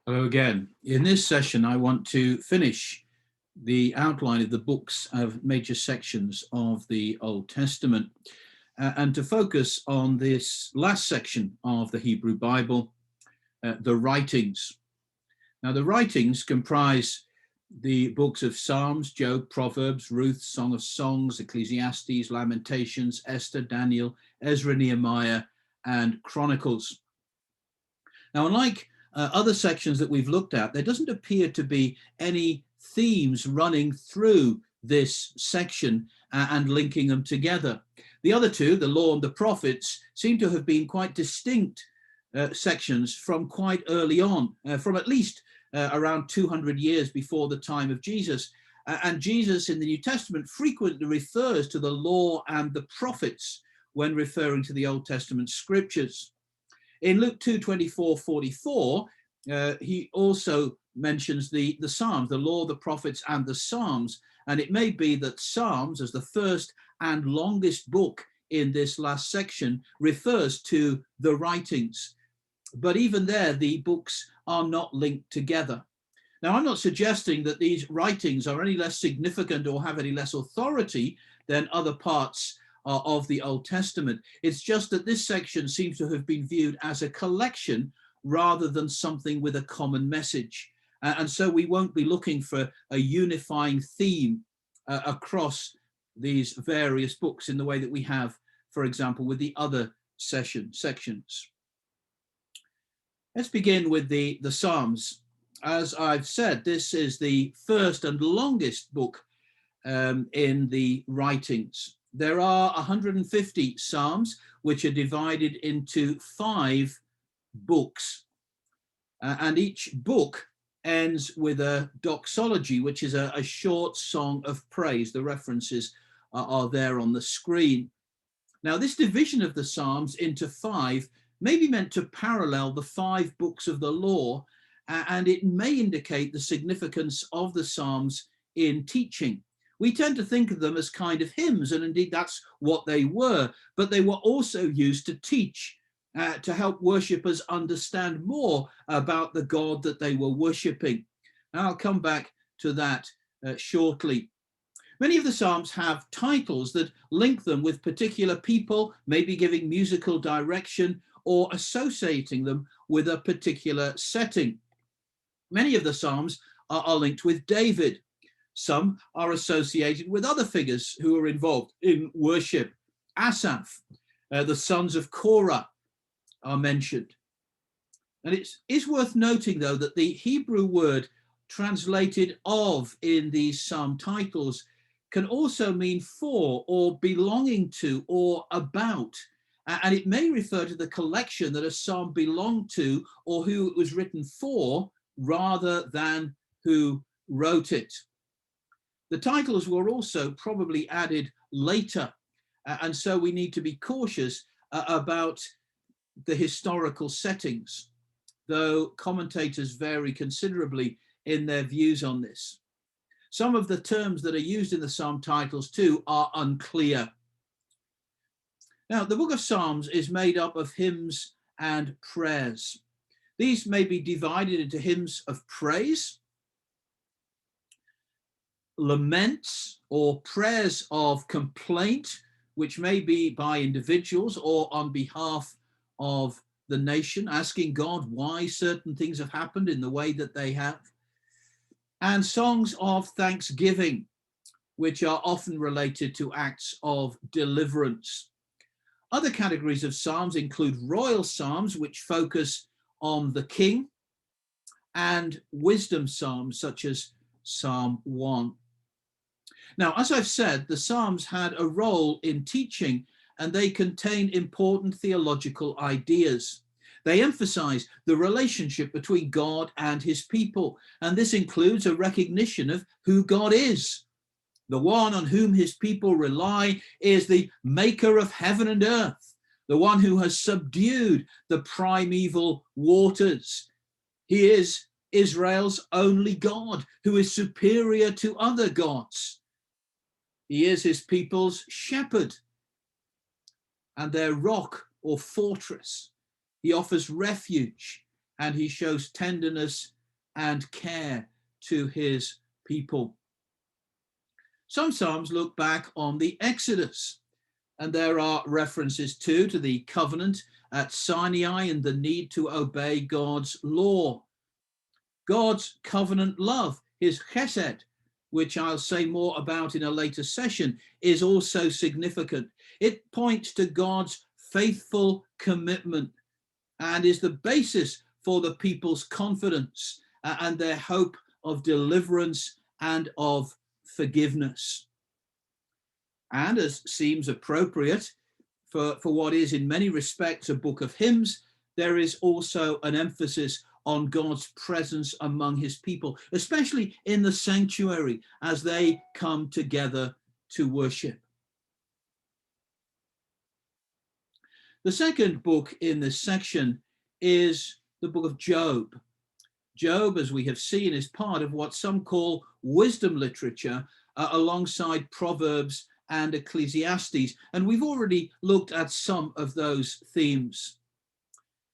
Hello again. In this session, I want to finish the outline of the books of major sections of the Old Testament and to focus on this last section of the Hebrew Bible, the writings. Now, the writings comprise the books of Psalms, Job, Proverbs, Ruth, Song of Songs, Ecclesiastes, Lamentations, Esther, Daniel, Ezra-Nehemiah, and Chronicles. Now, unlike other sections that we've looked at, there doesn't appear to be any themes running through this section and linking them together. The other two, the law and the prophets, seem to have been quite distinct sections from quite early on, from at least around 200 years before the time of Jesus. And Jesus in the New Testament frequently refers to the law and the prophets when referring to the Old Testament scriptures. In Luke 2:24-44, he also mentions the Psalms, the law, the prophets, and the Psalms. And it may be that Psalms, as the first and longest book in this last section, refers to the writings. But even there, the books are not linked together. Now, I'm not suggesting that these writings are any less significant or have any less authority than other parts of the Old Testament. It's just that this section seems to have been viewed as a collection rather than something with a common message. And so we won't be looking for a unifying theme across these various books in the way that we have, for example, with the other sections. Let's begin with the Psalms. As I've said, this is the first and longest book in the writings. There are 150 Psalms, which are divided into 5 books. And each book ends with a doxology, which is a short song of praise. The references are there on the screen. Now, this division of the Psalms into 5 may be meant to parallel the 5 books of the law, and it may indicate the significance of the Psalms in teaching. We tend to think of them as kind of hymns, and indeed that's what they were, but they were also used to teach, to help worshippers understand more about the God that they were worshipping. And I'll come back to that shortly. Many of the Psalms have titles that link them with particular people, maybe giving musical direction or associating them with a particular setting. Many of the Psalms are linked with David. Some are associated with other figures who are involved in worship. Asaph, the sons of Korah are mentioned. And it is worth noting, though, that the Hebrew word translated of in these psalm titles can also mean for or belonging to or about. And it may refer to the collection that a psalm belonged to or who it was written for rather than who wrote it. The titles were also probably added later, and so we need to be cautious about the historical settings, though commentators vary considerably in their views on this. Some of the terms that are used in the psalm titles too are unclear. Now, the book of Psalms is made up of hymns and prayers. These may be divided into hymns of praise, laments or prayers of complaint, which may be by individuals or on behalf of the nation, asking God why certain things have happened in the way that they have, and songs of thanksgiving, which are often related to acts of deliverance. Other categories of psalms include royal psalms, which focus on the king, and wisdom psalms, such as Psalm 1. Now, as I've said, the Psalms had a role in teaching, and they contain important theological ideas. They emphasize the relationship between God and his people, and this includes a recognition of who God is. The one on whom his people rely is the maker of heaven and earth, the one who has subdued the primeval waters. He is Israel's only God, who is superior to other gods. He is his people's shepherd and their rock or fortress. He offers refuge, and he shows tenderness and care to his people. Some Psalms look back on the Exodus, and there are references to the covenant at Sinai and the need to obey God's law. God's covenant love, his chesed, which I'll say more about in a later session, is also significant. It points to God's faithful commitment and is the basis for the people's confidence and their hope of deliverance and of forgiveness. And as seems appropriate for what is in many respects a book of hymns, there is also an emphasis on God's presence among his people, especially in the sanctuary as they come together to worship. The second book in this section is the book of Job. Job, as we have seen, is part of what some call wisdom literature, alongside Proverbs and Ecclesiastes. And we've already looked at some of those themes.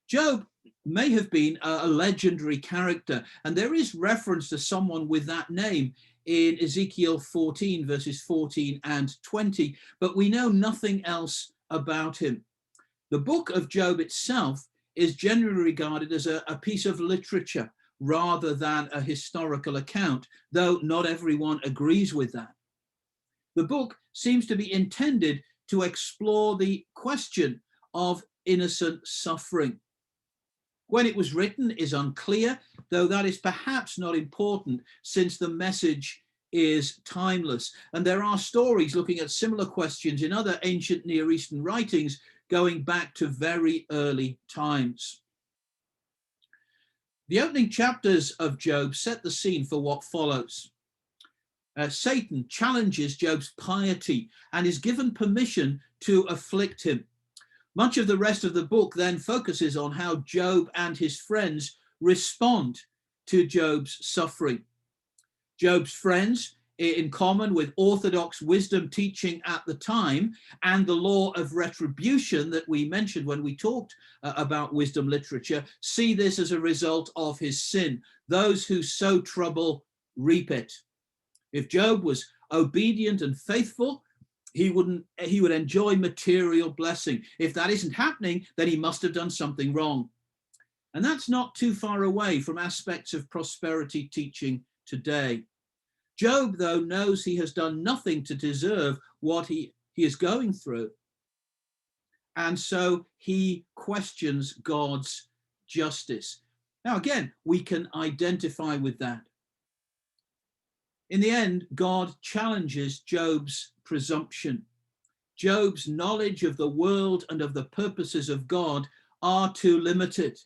Job may have been a legendary character, and there is reference to someone with that name in Ezekiel 14, verses 14 and 20, but we know nothing else about him. The book of Job itself is generally regarded as a piece of literature rather than a historical account, though not everyone agrees with that. The book seems to be intended to explore the question of innocent suffering. When it was written is unclear, though that is perhaps not important since the message is timeless. And there are stories looking at similar questions in other ancient Near Eastern writings going back to very early times. The opening chapters of Job set the scene for what follows. Satan challenges Job's piety and is given permission to afflict him. Much of the rest of the book then focuses on how Job and his friends respond to Job's suffering. Job's friends, in common with orthodox wisdom teaching at the time and the law of retribution that we mentioned when we talked about wisdom literature, see this as a result of his sin. Those who sow trouble reap it. If Job was obedient and faithful, he would enjoy material blessing. If that isn't happening, then he must have done something wrong. And that's not too far away from aspects of prosperity teaching today. Job, though, knows he has done nothing to deserve what he is going through. And so he questions God's justice. Now, again, we can identify with that. In the end, God challenges Job's presumption. Job's knowledge of the world and of the purposes of God are too limited.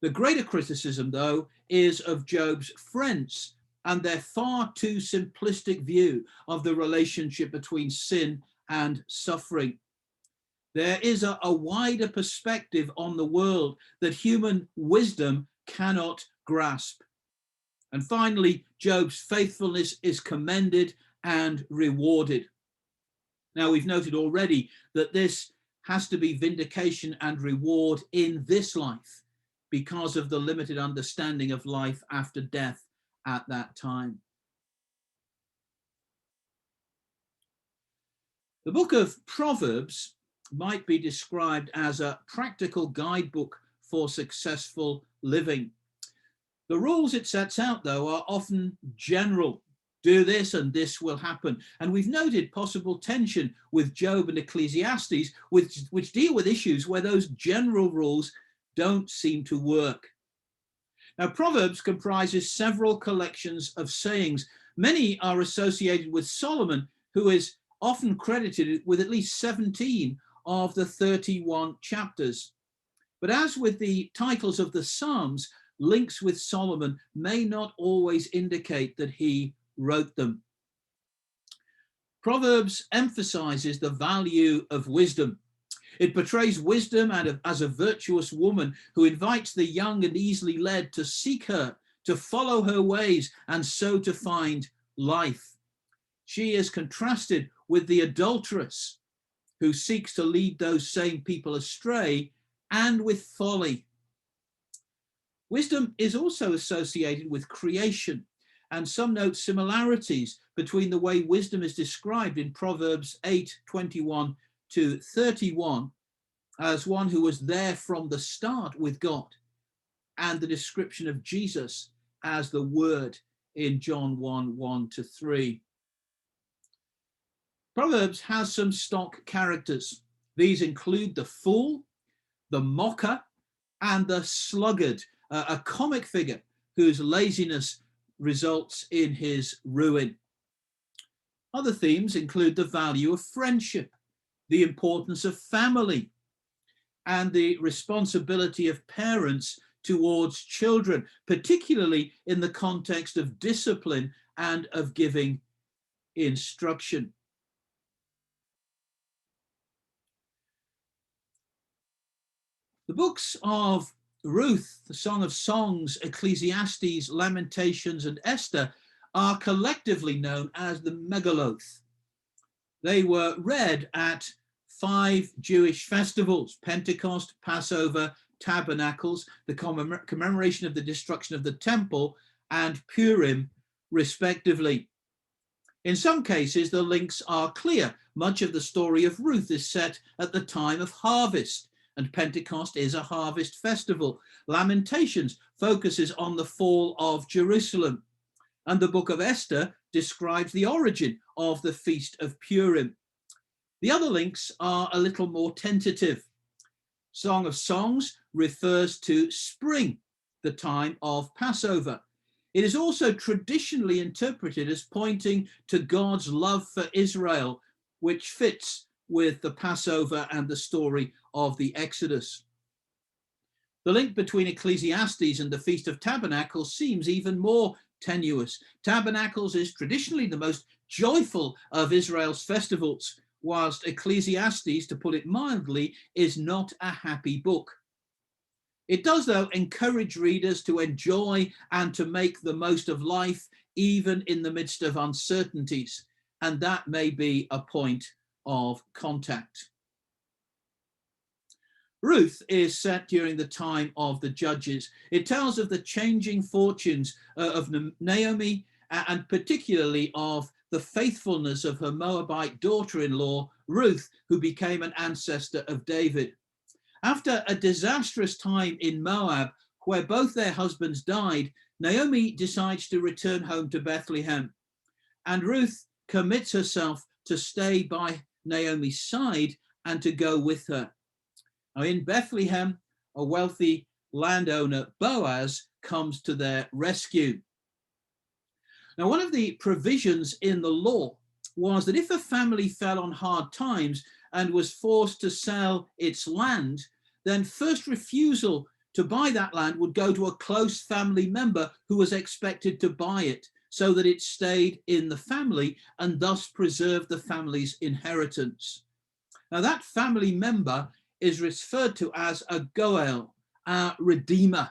The greater criticism, though, is of Job's friends and their far too simplistic view of the relationship between sin and suffering. There is a wider perspective on the world that human wisdom cannot grasp. And finally, Job's faithfulness is commended and rewarded. Now, we've noted already that this has to be vindication and reward in this life because of the limited understanding of life after death at that time. The book of Proverbs might be described as a practical guidebook for successful living. The rules it sets out, though, are often general. Do this and this will happen. And we've noted possible tension with Job and Ecclesiastes, which deal with issues where those general rules don't seem to work. Now, Proverbs comprises several collections of sayings. Many are associated with Solomon, who is often credited with at least 17 of the 31 chapters. But as with the titles of the Psalms, links with Solomon may not always indicate that he wrote them. Proverbs emphasizes the value of wisdom. It portrays wisdom as a virtuous woman who invites the young and easily led to seek her, to follow her ways, and so to find life. She is contrasted with the adulteress who seeks to lead those same people astray, and with folly. Wisdom is also associated with creation, and some note similarities between the way wisdom is described in Proverbs 8:21 to 31 as one who was there from the start with God, and the description of Jesus as the Word in John 1:1 to 3. Proverbs has some stock characters. These include the fool, the mocker, and the sluggard, a comic figure whose laziness results in his ruin. Other themes include the value of friendship, the importance of family, and the responsibility of parents towards children, particularly in the context of discipline and of giving instruction. The books of Ruth, the Song of Songs, Ecclesiastes, Lamentations, and Esther are collectively known as the Megaloth. They were read at 5 Jewish festivals: Pentecost, Passover, Tabernacles, the commemoration of the destruction of the temple, and Purim, respectively. In some cases, the links are clear. Much of the story of Ruth is set at the time of harvest, and Pentecost is a harvest festival. Lamentations focuses on the fall of Jerusalem, and the book of Esther describes the origin of the Feast of Purim. The other links are a little more tentative. Song of Songs refers to spring, the time of Passover. It is also traditionally interpreted as pointing to God's love for Israel, which fits with the Passover and the story of the Exodus. The link between Ecclesiastes and the Feast of Tabernacles seems even more tenuous. Tabernacles is traditionally the most joyful of Israel's festivals, whilst Ecclesiastes, to put it mildly, is not a happy book. It does, though, encourage readers to enjoy and to make the most of life, even in the midst of uncertainties, and that may be a point of contact. Ruth is set during the time of the Judges. It tells of the changing fortunes of Naomi, and particularly of the faithfulness of her Moabite daughter-in-law, Ruth, who became an ancestor of David. After a disastrous time in Moab, where both their husbands died, Naomi decides to return home to Bethlehem, and Ruth commits herself to stay by Naomi's side and to go with her. Now, in Bethlehem, a wealthy landowner, Boaz, comes to their rescue. Now, one of the provisions in the law was that if a family fell on hard times and was forced to sell its land, then first refusal to buy that land would go to a close family member who was expected to buy it, so that it stayed in the family and thus preserved the family's inheritance. Now, that family member is referred to as a Goel, a redeemer.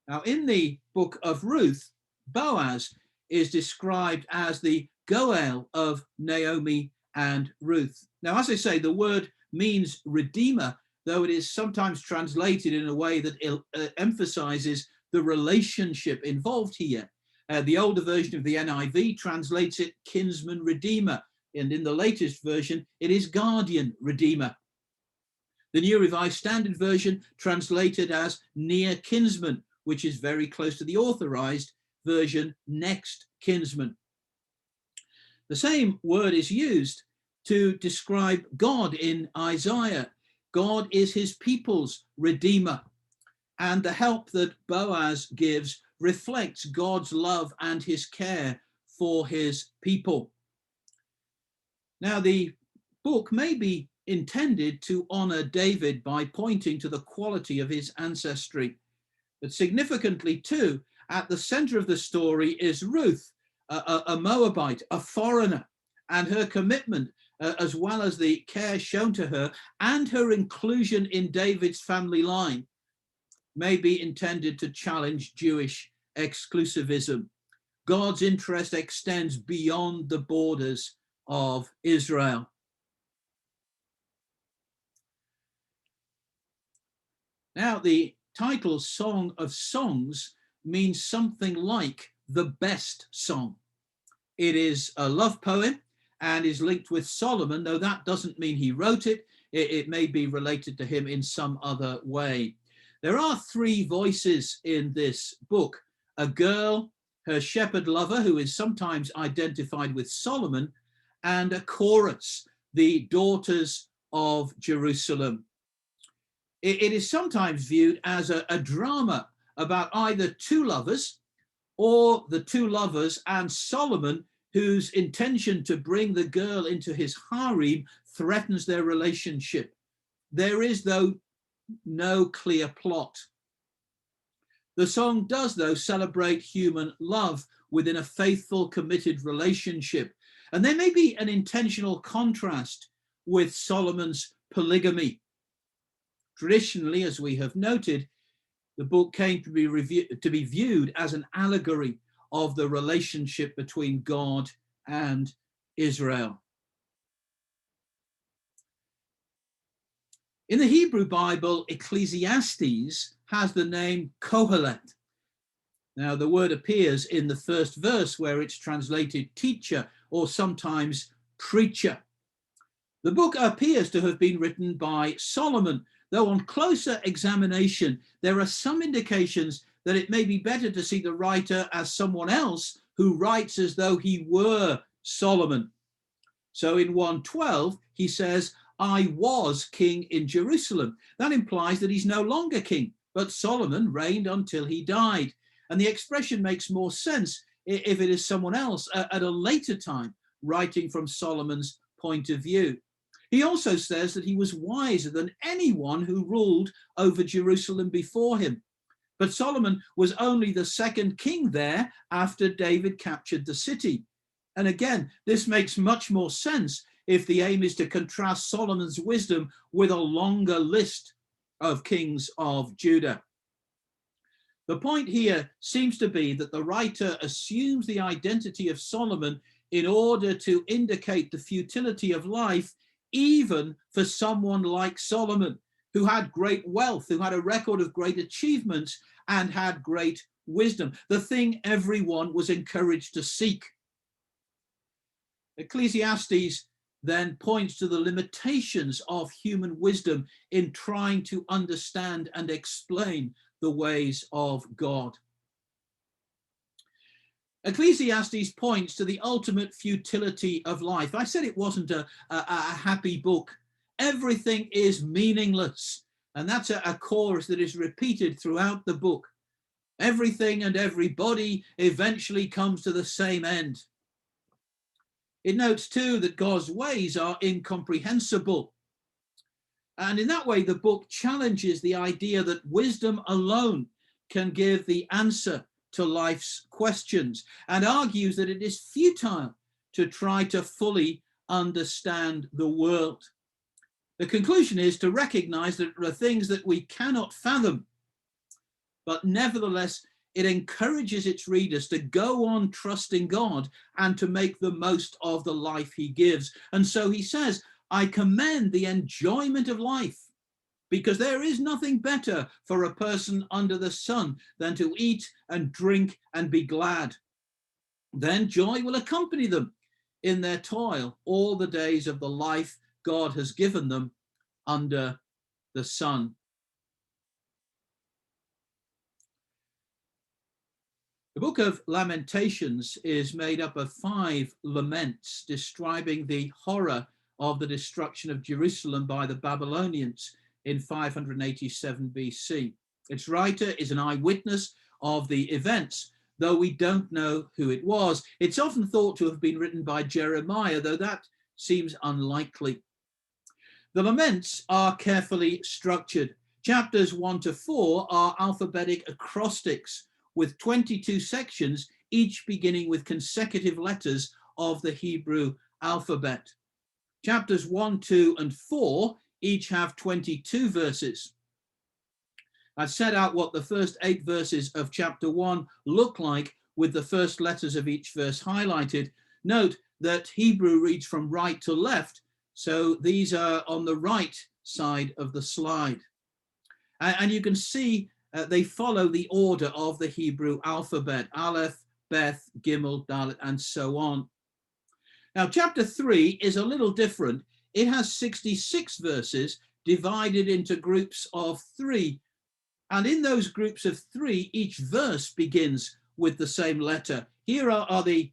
Now, in the book of Ruth, Boaz is described as the Goel of Naomi and Ruth. Now, as I say, the word means redeemer, though it is sometimes translated in a way that emphasizes the relationship involved here. The older version of the NIV translates it kinsman redeemer, and in the latest version, it is guardian redeemer. The New Revised Standard Version translated as near kinsman, which is very close to the authorized version, next kinsman. The same word is used to describe God in Isaiah. God is his people's redeemer, and the help that Boaz gives reflects God's love and his care for his people. Now, the book may be intended to honor David by pointing to the quality of his ancestry, but significantly too, at the center of the story is Ruth, a Moabite, a foreigner, and her commitment, as well as the care shown to her and her inclusion in David's family line, may be intended to challenge Jewish exclusivism. God's interest extends beyond the borders of Israel. Now, the title Song of Songs means something like the best song. It is a love poem and is linked with Solomon, though that doesn't mean he wrote it. It may be related to him in some other way. There are three voices in this book: a girl, her shepherd lover, who is sometimes identified with Solomon, and a chorus, the daughters of Jerusalem. It is sometimes viewed as a drama about either two lovers or the two lovers and Solomon, whose intention to bring the girl into his harem threatens their relationship. There is, though, no clear plot. The song does, though, celebrate human love within a faithful, committed relationship. And there may be an intentional contrast with Solomon's polygamy. Traditionally, as we have noted, the book came to be viewed as an allegory of the relationship between God and Israel. In the Hebrew Bible, Ecclesiastes has the name Kohelet. Now, the word appears in the first verse where it's translated teacher or sometimes preacher. The book appears to have been written by Solomon, though on closer examination, there are some indications that it may be better to see the writer as someone else who writes as though he were Solomon. So in 1:12, he says, I was king in Jerusalem. That implies that he's no longer king, but Solomon reigned until he died. And the expression makes more sense if it is someone else at a later time writing from Solomon's point of view. He also says that he was wiser than anyone who ruled over Jerusalem before him. But Solomon was only the second king there after David captured the city. And again, this makes much more sense if the aim is to contrast Solomon's wisdom with a longer list of kings of Judah. The point here seems to be that the writer assumes the identity of Solomon in order to indicate the futility of life, even for someone like Solomon, who had great wealth, who had a record of great achievements and had great wisdom, the thing everyone was encouraged to seek. Ecclesiastes then points to the limitations of human wisdom in trying to understand and explain the ways of God. Ecclesiastes points to the ultimate futility of life. I said it wasn't a happy book. Everything is meaningless. And that's a chorus that is repeated throughout the book. Everything and everybody eventually comes to the same end. It notes too that God's ways are incomprehensible. And in that way, the book challenges the idea that wisdom alone can give the answer to life's questions, and argues that it is futile to try to fully understand the world. The conclusion is to recognize that there are things that we cannot fathom, but nevertheless, it encourages its readers to go on trusting God and to make the most of the life he gives. And so he says, I commend the enjoyment of life, because there is nothing better for a person under the sun than to eat and drink and be glad. Then joy will accompany them in their toil all the days of the life God has given them under the sun. The book of Lamentations is made up of 5 laments describing the horror of the destruction of Jerusalem by the Babylonians in 587 BC. Its writer is an eyewitness of the events, though we don't know who it was. It's often thought to have been written by Jeremiah, though that seems unlikely. The laments are carefully structured. Chapters 1 to 4 are alphabetic acrostics with 22 sections, each beginning with consecutive letters of the Hebrew alphabet. Chapters 1, 2, and 4 each have 22 verses. I've set out what the first 8 verses of chapter 1 look like with the first letters of each verse highlighted. Note that Hebrew reads from right to left, so these are on the right side of the slide. And you can see they follow the order of the Hebrew alphabet: Aleph, Beth, Gimel, Dalet, and so on. Now, chapter 3 is a little different. It has 66 verses divided into groups of 3. And in those groups of 3, each verse begins with the same letter. Here are the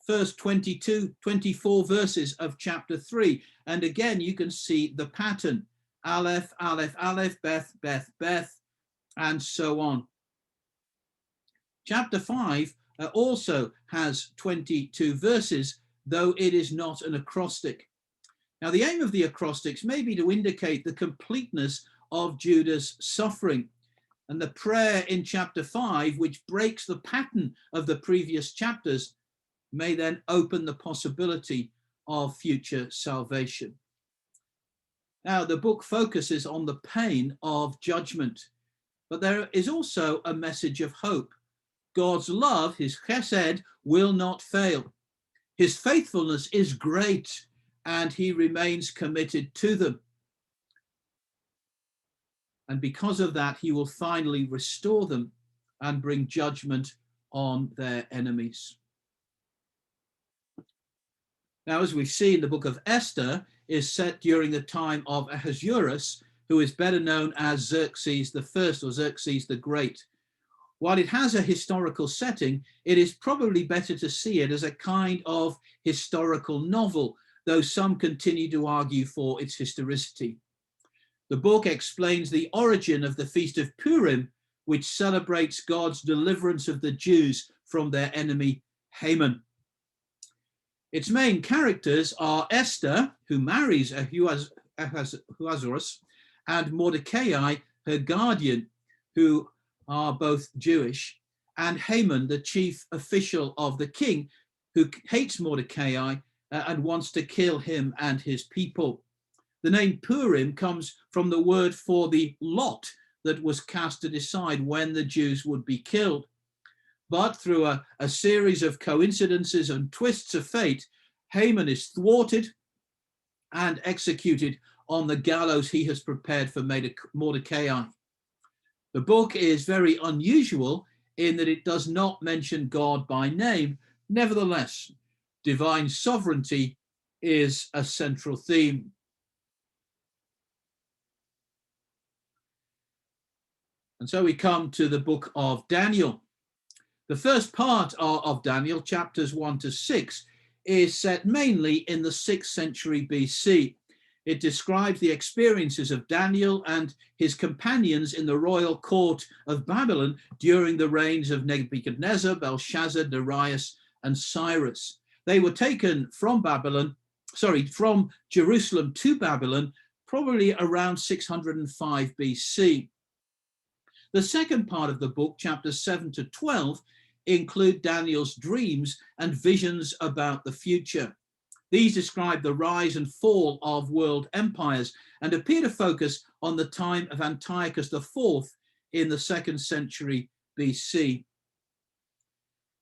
first 22, 24 verses of chapter 3. And again, you can see the pattern: Aleph, Aleph, Aleph, Beth, Beth, Beth, and so on. Chapter 5 also has 22 verses, though it is not an acrostic. Now, the aim of the acrostics may be to indicate the completeness of Judah's suffering. And the prayer in chapter 5, which breaks the pattern of the previous chapters, may then open the possibility of future salvation. Now, the book focuses on the pain of judgment, but there is also a message of hope. God's love, his chesed, will not fail. His faithfulness is great, and he remains committed to them. And because of that, he will finally restore them and bring judgment on their enemies. Now, as we see in the book of Esther, is set during the time of Ahasuerus, who is better known as Xerxes I or Xerxes the Great. While it has a historical setting, it is probably better to see it as a kind of historical novel, though some continue to argue for its historicity. The book explains the origin of the Feast of Purim, which celebrates God's deliverance of the Jews from their enemy Haman. Its main characters are Esther, who marries Ahasuerus, and Mordecai, her guardian, who are both Jewish, and Haman, the chief official of the king, who hates Mordecai and wants to kill him and his people. The name Purim comes from the word for the lot that was cast to decide when the Jews would be killed. But through a series of coincidences and twists of fate, Haman is thwarted and executed on the gallows he has prepared for Mordecai. The book is very unusual in that it does not mention God by name. Nevertheless, divine sovereignty is a central theme. And so we come to the book of Daniel. The first part of Daniel, chapters 1 to 6, is set mainly in the 6th century BC. It describes the experiences of Daniel and his companions in the royal court of Babylon during the reigns of Nebuchadnezzar, Belshazzar, Darius, and Cyrus. They were taken from Jerusalem to Babylon, probably around 605 BC. The second part of the book, chapters 7 to 12, include Daniel's dreams and visions about the future. These describe the rise and fall of world empires and appear to focus on the time of Antiochus IV in the 2nd century BC.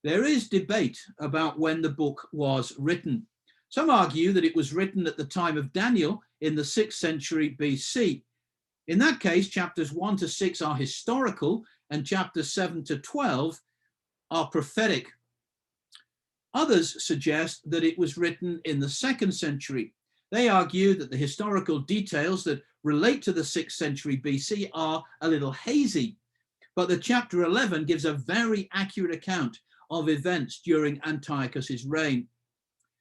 There is debate about when the book was written. Some argue that it was written at the time of Daniel in the 6th century BC. In that case, chapters 1 to 6 are historical and chapters 7 to 12 are prophetic. Others suggest that it was written in the 2nd century. They argue that the historical details that relate to the 6th century BC are a little hazy, but the chapter 11 gives a very accurate account of events during Antiochus's reign.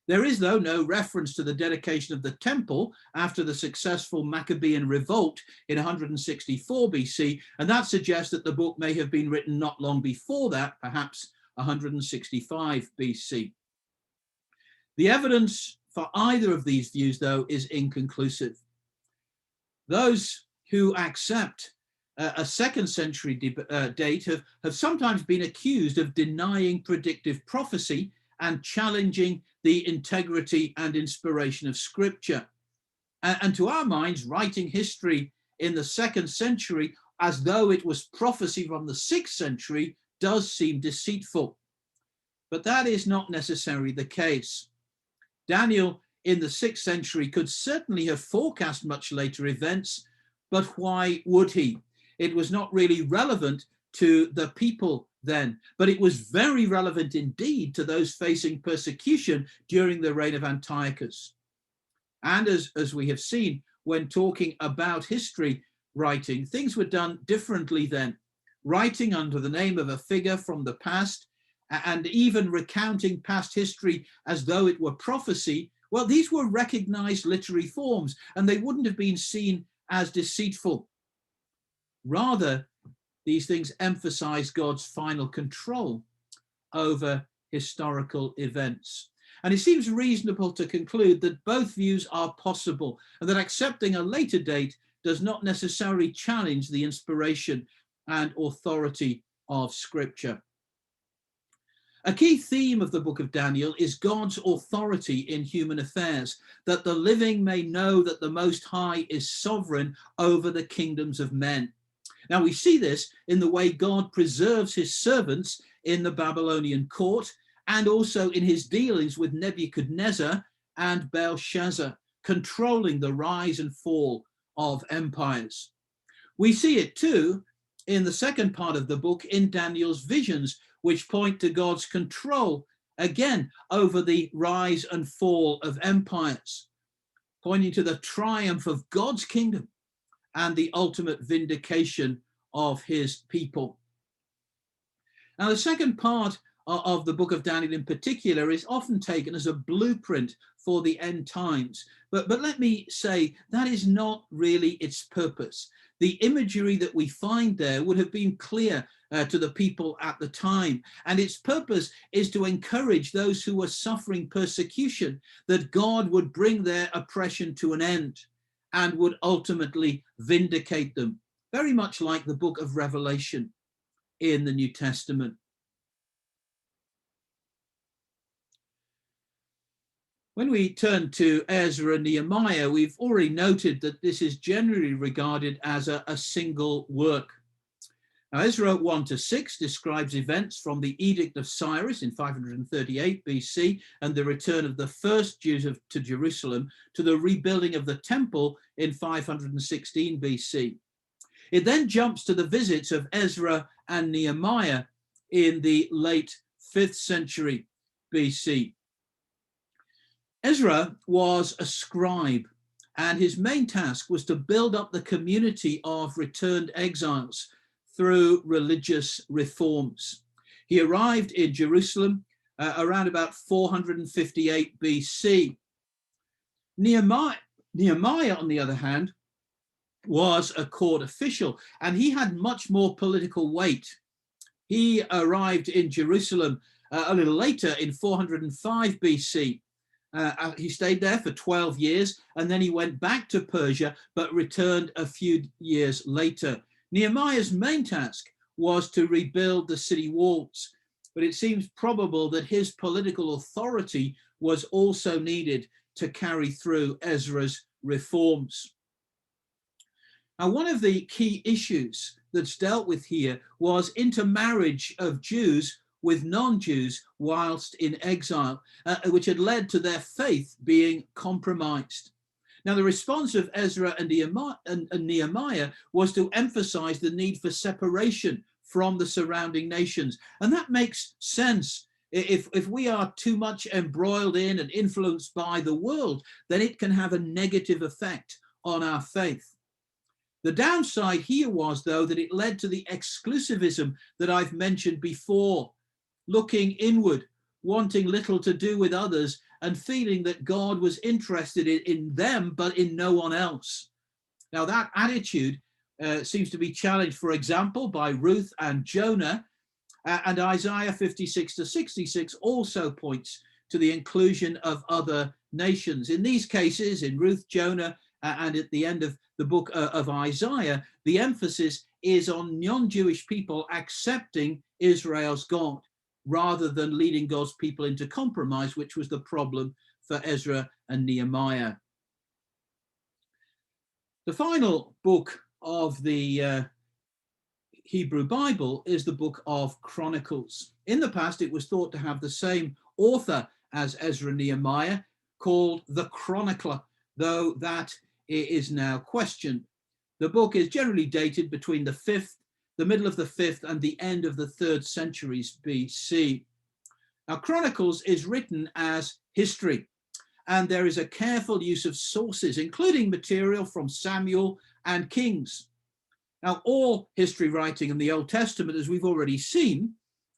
There is, though, no reference to the dedication of the temple after the successful Maccabean revolt in 164 BC, and that suggests that the book may have been written not long before that, perhaps 165 BC. The evidence for either of these views, though, is inconclusive. Those who accept a 2nd century date have sometimes been accused of denying predictive prophecy and challenging the integrity and inspiration of Scripture. And to our minds, writing history in the 2nd century as though it was prophecy from the 6th century does seem deceitful. But that is not necessarily the case. Daniel in the 6th century could certainly have forecast much later events, but why would he? It was not really relevant to the people then, but it was very relevant indeed to those facing persecution during the reign of Antiochus. And as we have seen, when talking about history writing, things were done differently then. Writing under the name of a figure from the past, and even recounting past history as though it were prophecy, well, these were recognized literary forms, and they wouldn't have been seen as deceitful. Rather, these things emphasize God's final control over historical events. And it seems reasonable to conclude that both views are possible, and that accepting a later date does not necessarily challenge the inspiration and authority of Scripture. A key theme of the book of Daniel is God's authority in human affairs, that the living may know that the Most High is sovereign over the kingdoms of men. Now, we see this in the way God preserves his servants in the Babylonian court, and also in his dealings with Nebuchadnezzar and Belshazzar, controlling the rise and fall of empires. We see it too in the second part of the book in Daniel's visions, which point to God's control, again, over the rise and fall of empires, pointing to the triumph of God's kingdom and the ultimate vindication of his people. Now, the second part of the book of Daniel in particular is often taken as a blueprint for the end times. But let me say that is not really its purpose. The imagery that we find there would have been clear to the people at the time. And its purpose is to encourage those who were suffering persecution that God would bring their oppression to an end and would ultimately vindicate them, very much like the book of Revelation in the New Testament. When we turn to Ezra-Nehemiah, we've already noted that this is generally regarded as a single work. Now, Ezra 1-6 describes events from the Edict of Cyrus in 538 BC and the return of the first Jews to Jerusalem to the rebuilding of the temple in 516 BC. It then jumps to the visits of Ezra and Nehemiah in the late 5th century BC. Ezra was a scribe, and his main task was to build up the community of returned exiles through religious reforms. He arrived in Jerusalem around about 458 BC. Nehemiah, on the other hand, was a court official, and he had much more political weight. He arrived in Jerusalem a little later in 405 BC. He stayed there for 12 years, and then he went back to Persia, but returned a few years later. Nehemiah's main task was to rebuild the city walls, but it seems probable that his political authority was also needed to carry through Ezra's reforms. Now, one of the key issues that's dealt with here was intermarriage of Jews with non-Jews whilst in exile, which had led to their faith being compromised. Now, the response of Ezra and Nehemiah was to emphasize the need for separation from the surrounding nations. And that makes sense. If we are too much embroiled in and influenced by the world, then it can have a negative effect on our faith. The downside here was, though, that it led to the exclusivism that I've mentioned before, looking inward, wanting little to do with others, and feeling that God was interested in them, but in no one else. Now, that attitude seems to be challenged, for example, by Ruth and Jonah, and Isaiah 56-66 also points to the inclusion of other nations. In these cases, in Ruth, Jonah, and at the end of the book of Isaiah, the emphasis is on non-Jewish people accepting Israel's God, rather than leading God's people into compromise, which was the problem for Ezra and Nehemiah. The final book of the Hebrew Bible is the book of Chronicles. In the past, it was thought to have the same author as Ezra and Nehemiah, called the chronicler, though that is now questioned. The book is generally dated between the middle of the 5th and the end of the 3rd centuries BC. Now, Chronicles is written as history, and there is a careful use of sources, including material from Samuel and Kings. Now, all history writing in the Old Testament, as we've already seen,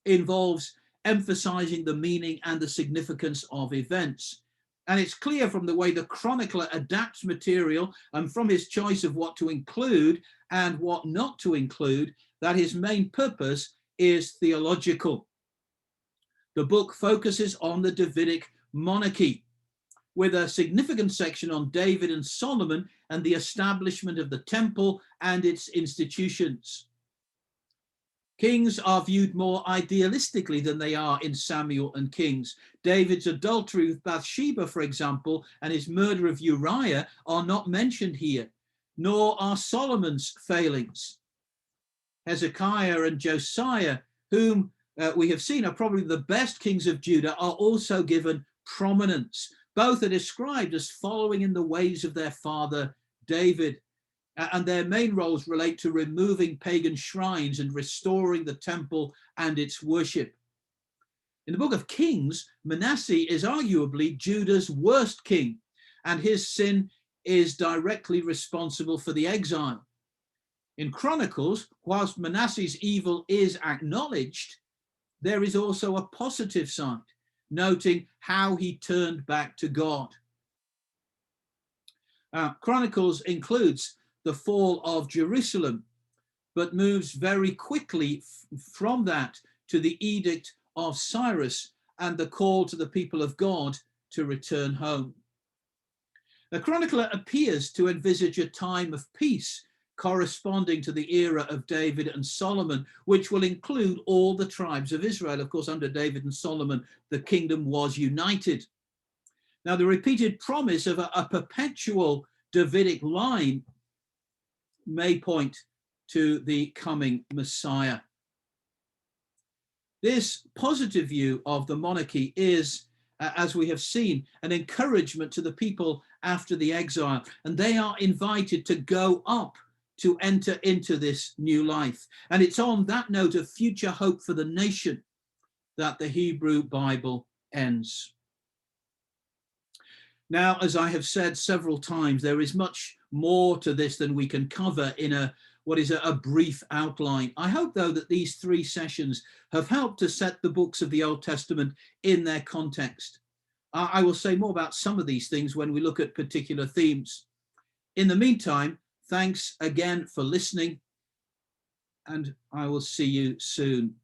involves emphasizing the meaning and the significance of events. And it's clear from the way the chronicler adapts material and from his choice of what to include and what not to include, that his main purpose is theological. The book focuses on the Davidic monarchy, with a significant section on David and Solomon and the establishment of the temple and its institutions. Kings are viewed more idealistically than they are in Samuel and Kings. David's adultery with Bathsheba, for example, and his murder of Uriah are not mentioned here, nor are Solomon's failings. Hezekiah and Josiah, whom we have seen are probably the best kings of Judah, are also given prominence. Both are described as following in the ways of their father David, and their main roles relate to removing pagan shrines and restoring the temple and its worship. In the book of Kings, Manasseh is arguably Judah's worst king, and his sin is directly responsible for the exile. In Chronicles, whilst Manasseh's evil is acknowledged, there is also a positive side, noting how he turned back to God. Chronicles includes the fall of Jerusalem, but moves very quickly from that to the edict of Cyrus and the call to the people of God to return home. The chronicler appears to envisage a time of peace corresponding to the era of David and Solomon, which will include all the tribes of Israel. Of course, under David and Solomon, the kingdom was united. Now, the repeated promise of a perpetual Davidic line may point to the coming Messiah. This positive view of the monarchy is, as we have seen, an encouragement to the people after the exile, and they are invited to go up to enter into this new life. And it's on that note of future hope for the nation that the Hebrew Bible ends. Now, as I have said several times, there is much more to this than we can cover in what is a brief outline. I hope, though, that these 3 sessions have helped to set the books of the Old Testament in their context. I will say more about some of these things when we look at particular themes. In the meantime, thanks again for listening, and I will see you soon.